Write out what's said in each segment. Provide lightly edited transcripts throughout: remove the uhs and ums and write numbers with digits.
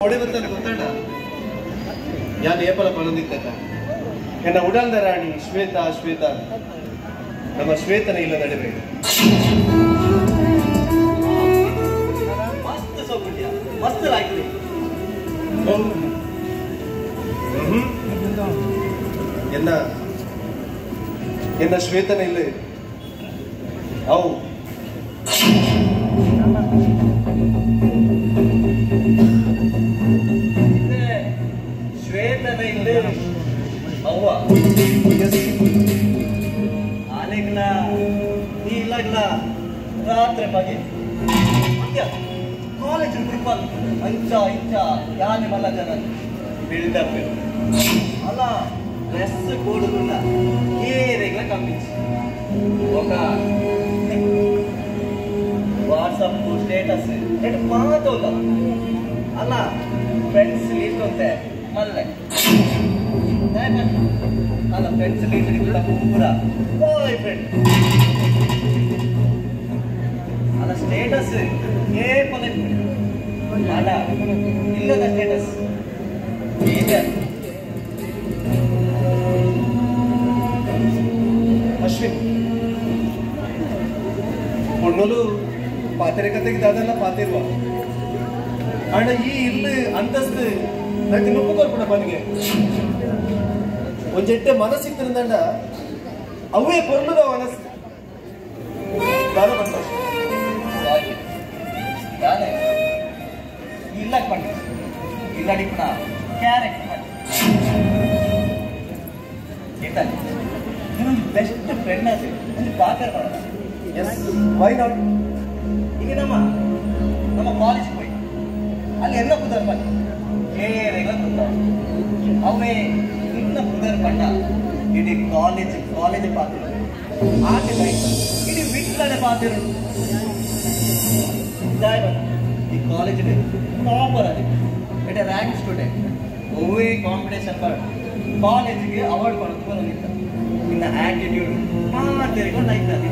ಹೊಡೆ ಬಂತಂತ ಗೊತ್ತಣ್ಣ ಯಾನ್ ಏಪಲ ಪಳಂದಿತ್ತ ಎನ್ನ ಉಡಾಲ್ದ ರಾಣಿ ಶ್ವೇತಾ ಶ್ವೇತಾ ನಮ್ಮ ಶ್ವೇತನ ಇಲ್ಲ ನಡುವೆ ಮಸ್ತ್ ಸೌಕರ್ಯ ಮಸ್ತ್ ಲಾಯ್ತು ಎನ್ನ ಎನ್ನ ಶ್ವೇತನ ಇಲ್ಲ ಅವು ಶ್ವೇತನ ಇಲ್ಲ ಅವ್ವ ಆನೆಗ್ಲ ನೀಲಗ್ಲ ರಾತ್ರಿ ಬಗೆ ಕಾಲೇಜ್ ಟ್ರಿಪ್ಪಲ್ ಇಂಚ ಇಂಚ ಯಾನೆ ಮಲ್ಲ ಜನ ಬಿಲ್ಡಪ್ ಅಲ್ಲ ಡ್ರೆಸ್ ಕೂಡುದಿಲ್ಲ ಏರೆಗ್ಲ ಕಮ್ಮಿಂಚು ఒక వాట్సాప్ స్టేటస్ ఎటు పాతోళ్ళ అలా ఫ్రెండ్స్ లీస్ట్ ఉంటే మళ్ళీ అలా ఫ్రెండ్స్ లీస్ట్ కూడా పూరా బాయ్ ఫ్రెండ్ అలా స్టేటస్ ఏ పని అలా ఇల్లద స్టేటస్ ಇದೆ ಅಶ್ವಿನ್ பொண்ணுಲು ಪಾತಿರಕತೆಗೆ ದಾದಲ್ಲ ಪಾತಿರುವ ಅಣ್ಣ ಈ ಇಲ್ಲ ಅಂತಸ್ತು ನನಗೆ ನುಪ್ಪು ಕೊರ್ಪಣ ಬನಿಗೆ ಒಂಜೆಟ್ಟೆ ಮನಸ್ಸಿತ್ತಿರಂದಂಡ ಅವೇ ಪೊರ್ಲುದ ಮನಸ್ಸು ದಾದ ಬಂದ ಯಾನೆ ಇಲ್ಲ ಪಂಡಿ ಇಲ್ಲಡಿಪ್ಪ ಕ್ಯಾರೆಕ್ಟರ್ ಇತ್ತಲ್ಲಿ ಇನ್ನೊಂದು ಬೆಸ್ಟ್ ಫ್ರೆಂಡ್ ಅದು ಒಂದು ಪಾಕರ್ ಮಾಡೋಣ ಎಸ್ ವೈ ನಾಟ್ ಈಗ ನಮ್ಮ ಕಾಲೇಜ್ ಹೋಗಿ ಅಲ್ಲಿ ಎಲ್ಲ ಕುದರ್ ಬನ್ನಿ ಏರೆಲ್ಲ ಕುದ್ದಾವ ಅವೇ ಇನ್ನ ಕುದರ್ ಬಣ್ಣ ಇಡೀ ಕಾಲೇಜ್ ಪಾತಿರು ಆಟ ಲೈಫ್ ಇಡೀ ವಿಟ್ಲನೆ ಪಾತಿರು ಈ ಕಾಲೇಜ್ ಟಾಪರ್ ಅದು ಇಟ್ ರ್ಯಾಂಕ್ ಸ್ಟೂಡೆಂಟ್ ಒವ್ವೇ ಕಾಂಪಿಟೇಷನ್ ಮಾಡಿ ಕಾಲೇಜಿಗೆ ಅವಾರ್ಡ್ ಕೊಡೋದು ಬಂದಿತ್ತು ಇನ್ನ ಆಟಿಟ್ಯೂಡ್ ಮಾತಾಡಿಕೊಂಡು ಆಯ್ತದೆ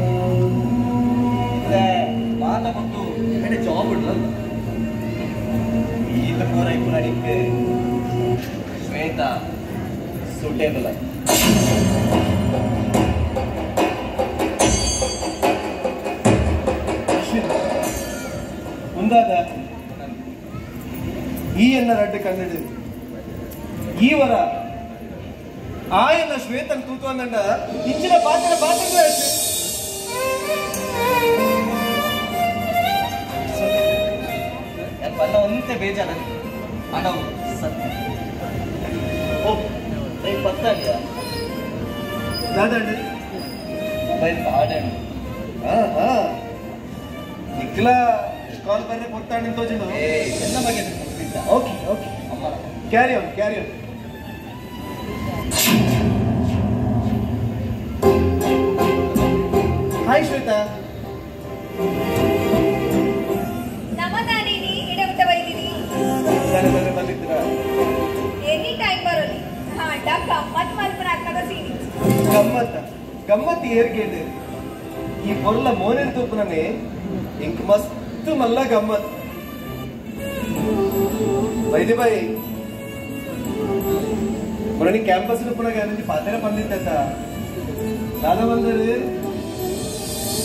ಮಾತ ಮತ್ತು ಎಡೆ ಜಾಬ್ ಇಡ್ಲಲ್ಲ ಈತ ಪೂರ ಇಪ್ಪು ನಡಿಕ್ಕೆ ಶ್ವೇತಾ ಸೂಟೇಬಲ್ ಮುಂದಾದ ಈ ಎನ್ನ ರಡ್ಡೆ ಕಂಡಿಡು ಈ ವರ ಆ ಎನ್ನ ಶ್ವೇತನ್ ತೂತು ಅಂದಂಡ ಇಂಚಿನ ಪಾತ್ರ ಬಲ್ಲ ಒಂದೇ ಬೇಜಾರ ಅನವು ಸತ್ಯ ಓ ರೈ ಪತ್ತಾಗಿಯಾ ದಾದಂಡ ಮೊಬೈಲ್ ಆಡಣ ನಿಖಿಲ ಕಾಲ್ ಬರ್ರೆ ಕೊಡ್ತಾನೆ ತೋಜನು ಎಲ್ಲ ಬಗ್ಗೆ okay okay carry on hi Shweta ಬಂದಿದ್ದೀರಾ ಎನಿ ಟೈಮ್ ಬರೋಲಿ ಗಮ್ಮತ್ ಮಲ್ಪನಾಗ್ತದ ಸೀನಿ ಗಮ್ಮತ್ ಏರ್ಗೇಡು ಈ ಪೊರ್ಲ ಮೋನಿನ ತೂಪನೇ ಇಂಕ್ ಮಸ್ತ್ ಮಲ್ಲ ಗಮ್ಮತ್ ಬೈದಿ ಬಾಯಿ ಮೊನ್ನೆ ಕ್ಯಾಂಪಸ್ ಪುನಃ ಗ್ಯಾರಂಟಿ ಪಾತ್ರ ಬಂದಿತ್ತ ದಾದ ಬಂದರೆ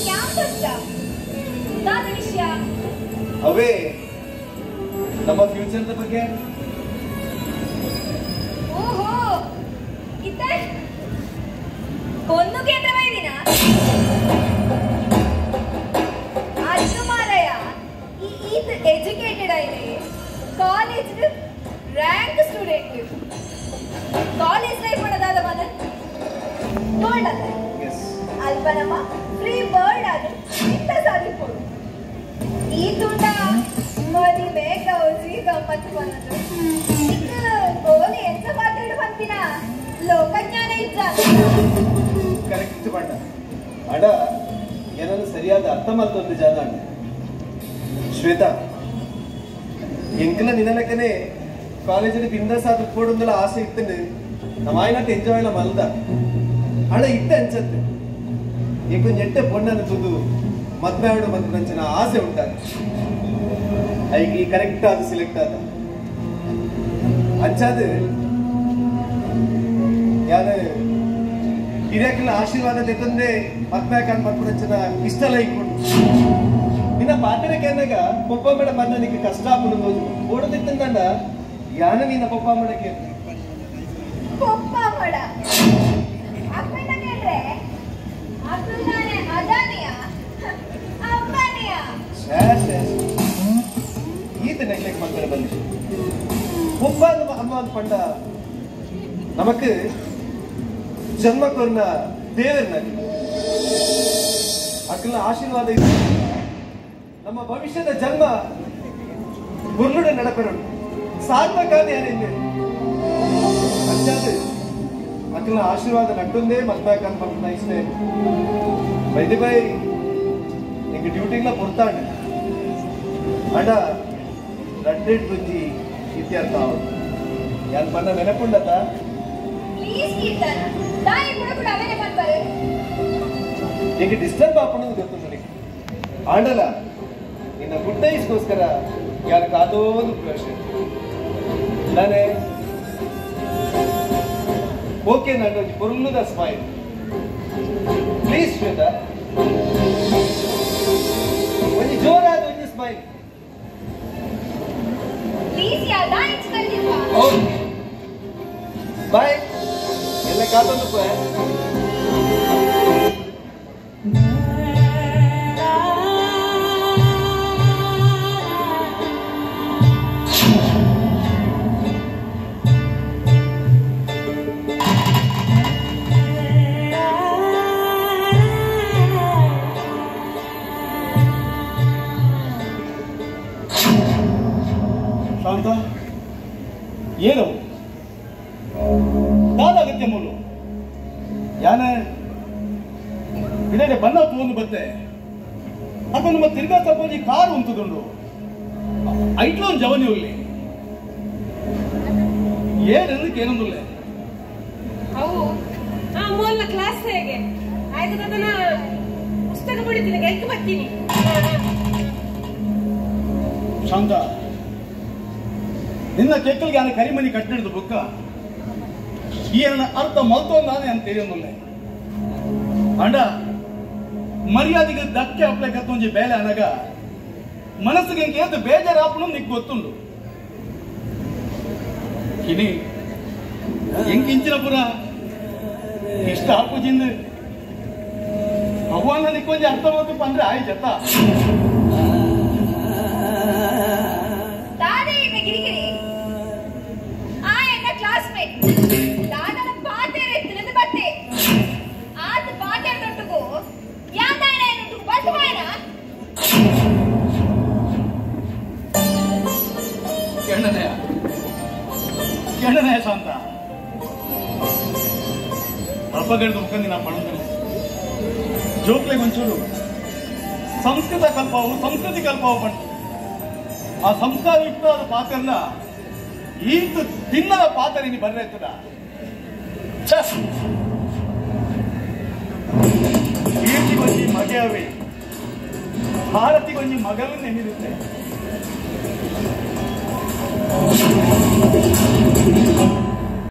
ಕ್ಯಾಂಪಸ್ ವಿಷಯ ಅವೇ ನಮ್ಮ ಫ್ಯೂಚರ್ ಬಗ್ಗೆ ಓಹೋ ಇತ್ತ ಒಂದು ಕೇಂದ್ರ ಬೈದಿನ ಅದು ಮಾರಾಯ ಈತ ಎಜುಕೇಟೆಡ್ ಆಯ್ತು college rank student college life ಮಾಡೋದಾದ ಮನ ಗೋಲ್ಡ್ ಅಲ್ಲ ಅಲ್ಪ ನಮ್ಮ ಫ್ರೀ ಬರ್ಡ್ ಅದು ಇಂಥ ಸಾಧಿಸ್ಬೋದು ಈ ತುಂಡ ಮದುವೆ ಗೌಜಿ ಗಮ್ಮತ್ತು ಬಂದದ್ದು ಗೋಲಿ ಎಂತ ಮಾತಾಡಿ ಬಂದಿನ ಲೋಕಜ್ಞಾನ ಇದ್ದ ಕರೆಕ್ಟ್ ಬಣ್ಣ ಅಡ ಏನನ್ನು ಸರಿಯಾದ ಅರ್ಥ ಮಾಡ್ತೊಂದು ಜಾಗ ಶ್ವೇತಾ ಎಂಕಲ ನಿನಲಕ್ಕನೆ ಕಾಲೇಜಲ್ಲಿ ಬಿಂದಾಸಾದ ಉಟ್ಕೊಡೊಂದೆಲ್ಲ ಆಸೆ ಇತ್ತಂದು ನಮ್ಮ ಆಯ್ನಟ್ಟು ಎಂಜಾಯ್ ಎಲ್ಲ ಮಲ್ದ ಅಡ ಇತ್ತ ಅನ್ಸತ್ತೆ ಈಗ ನೆಟ್ಟೆ ಪೊಣ್ಣನ್ನು ತುದು ಮದ್ವೆ ಆಡು ಮತ್ತು ನಂಚಿನ ಆಸೆ ಉಂಟಾಗ ಐಗಿ ಕರೆಕ್ಟ್ ಆದ ಸಿಲೆಕ್ಟ್ ಆದ ಅಂಚಾದ ಯಾರು ಹಿರಿಯಕ್ಕನ ಆಶೀರ್ವಾದ ತೆತ್ತಂದೆ ಮತ್ಮ್ಯಾಕಂಡ್ ಮಕ್ಕಳಂಚನ ಇಷ್ಟಲ್ಲ ಇಕ್ಕೊಂಡು ನಿನ್ನ ಪಾತ್ರಕ್ಕೆ ಅಂದಾಗ ಪಪ್ಪ ಮೇಡ ಬಂದ ನಿಕ್ಕೆ ಕಷ್ಟ ಆಗ್ಬಿಡುದು ಓಡದಿತ್ತಂದ ಯಾನ ನಿನ್ನ ಪಪ್ಪ ಮಾಡಕ್ಕೆ ಪಪ್ಪ ಮಾಡ ಅಪ್ಪನ ಕೇಳ್ರೆ ಅಬ್ದುಲ್ಲಾನೆ ಅದಾನಿಯ ಅಬ್ಬಾನಿಯ ಈತ ನೆಕ್ಲೆಕ್ ಮಕ್ಕಳ ಬಂದು ಪಪ್ಪ ಅಮ್ಮ ಅಂತ ಪಂಡ ನಮಕ್ ಜನ್ಮ ಕೊರ್ನ ದೇವರನಾಗಿ ಅಕ್ಕನ ಆಶೀರ್ವಾದ ಇದೆ ನಮ್ಮ ಭವಿಷ್ಯದ ಜನ್ಮ ಗುರುಳುಡೆ ನಡಪೆರಡು ಸಾಧ್ಮಕಾನೆ ಏನಿದೆ ಅಂಚಾದ ಅಕ್ಕನ ಆಶೀರ್ವಾದ ನಟ್ಟೊಂದೇ ಮತ್ಬೇಕಂತ ಮಕ್ಕಳ ಇಷ್ಟ ಬೈದೆ ಬೈ ನಿಂಗೆ ಡ್ಯೂಟಿಗ್ಲ ಕೊಡ್ತಾಂಡ ಅಡ ರಡ್ಡೆಡ್ ರುಚಿ ಇತ್ಯರ್ಥ ಯಾನ್ ಪನ್ನ ನೆನಪುಂಡತ ಪ್ಲೀಸ್ ಕೀರ್ತನ ದಾಯಿ ಕೂಡ ಅವನೇ ಮಾಡ್ತಾರೆ ನಿಂಗೆ ಡಿಸ್ಟರ್ಬ್ ಆಪಣದು ಗೊತ್ತು ನನಗೆ ಆಂಡಲ ನಿನ್ನ ಗುಡ್ಡೈಸ್ಗೋಸ್ಕರ ಯಾರು ಕಾದೋದು ಪ್ರಶ್ನೆ ನಾನೇ ಓಕೆ ನಾನು ಪುರುಲ್ಲುದ ಸ್ಮೈಲ್ ಪ್ಲೀಸ್ ಶ್ವೇತಾ ಒಂದು ಜೋರಾದ ಒಂದು ಸ್ಮೈಲ್ ಪ್ಲೀಸ್ ಯಾ ದಾಯಿ ಚಿಕ್ಕಲ್ವಾ ಓಕೆ ಬಾಯ್ ಎಲ್ಲ ಕಾದೋದು ಶಾಂತ ಏನು ದಾದಾಗತ್ಯ ಮೂಲು ಯಾನ ಇದೇ ಬನ್ನ ತಗೊಂಡು ಬತ್ತೆ ಅದು ನಮ್ಮ ತಿರ್ಗಾ ತಪ್ಪಿ ಕಾರು ಉಂಟುದುಂಡು ಐಟ್ಲೊಂದು ಜವನಿ ಉಳ್ಳಿ ಏನಂದಕ್ಕೆ ಏನೊಂದುಲ್ಲ ಅವು ಆ ಮೂಲ ಕ್ಲಾಸ್ ಹೇಗೆ ಆಯ್ತು ಅದನ್ನ ಪುಸ್ತಕ ಪಡಿತೀನಿ ಗೈಕ್ ಬರ್ತೀನಿ ಶಾಂತ ನಿನ್ನ ಕೆಕ್ಕಲ್ಗೆ ನಾನು ಕರಿಮನಿ ಕಟ್ಟಿಡಿದ ಬುಕ್ಕ ಈ ಅರ್ಥ ಮಲ್ತೋಂದಾನೆ ಅಂತ ತಿಳಿಯೋದಿಲ್ಲ ಅಂಡ ಮರ್ಯಾದೆಗೆ ಧಕ್ಕೆ ಅಪ್ಲೆ ಕತ್ತೊಂಜಿ ಬೇಲೆ ಅನಗ ಮನಸ್ಸಿಗೆ ಏದು ಬೇಜಾರಾಪಣ ನಿಕ್ ಗೊತ್ತುಂಡು ಕಿನಿ ಎಂಕಿಂಚಿನ ಪುರ ಇಷ್ಟ ಹಾಕುಜಿಂದ ಅವನ್ನ ನಿಕ್ಕೊಂಜಿ ಅರ್ಥ ಮಾಡ್ತಪ್ಪ ಅಂದ್ರೆ ಆಯ್ತತ್ತ ಗಿರಿಗಿರಿ ಆ ಎನ್ನ ಕ್ಲಾಸ್ಮೇಟ್ ದಾದನ ಪಾತೆರೆ ತಿಳಿದು ಬತ್ತೆ ಆತ ಪಾತೆರೆ ತೊಟ್ಟುಗೋ ಯಾದಾಯನ ಏನು ಬಸವಾಯನ ಕೆಣ್ಣನೆಯ ಶಾಂತ ಅಪ್ಪಗಡ್ದು ಮುಖಂದಿ ನಾ ಪಡೆದಿಲ್ಲ ಜೋಕ್ಲೆಗೆ ಒಂಚೂರು ಸಂಸ್ಕೃತ ಕಲ್ಪವು ಸಂಸ್ಕೃತಿ ಕಲ್ಪವು ಬಂತು ಆ ಸಂಸ್ಕಾರಯುಕ್ತವಾದ ಪಾತ್ರನ ಈತ ತಿನ್ನದ ಪಾತ್ರ ನೀನು ಬರ್ರೈತದ ಕೀರ್ತಿಗೊಂಜಿ ಮಗೆಯವೇ ಭಾರತಿಗೊಂಜಿ ಮಗಳು ನೆನೆದಿರುತ್ತೆ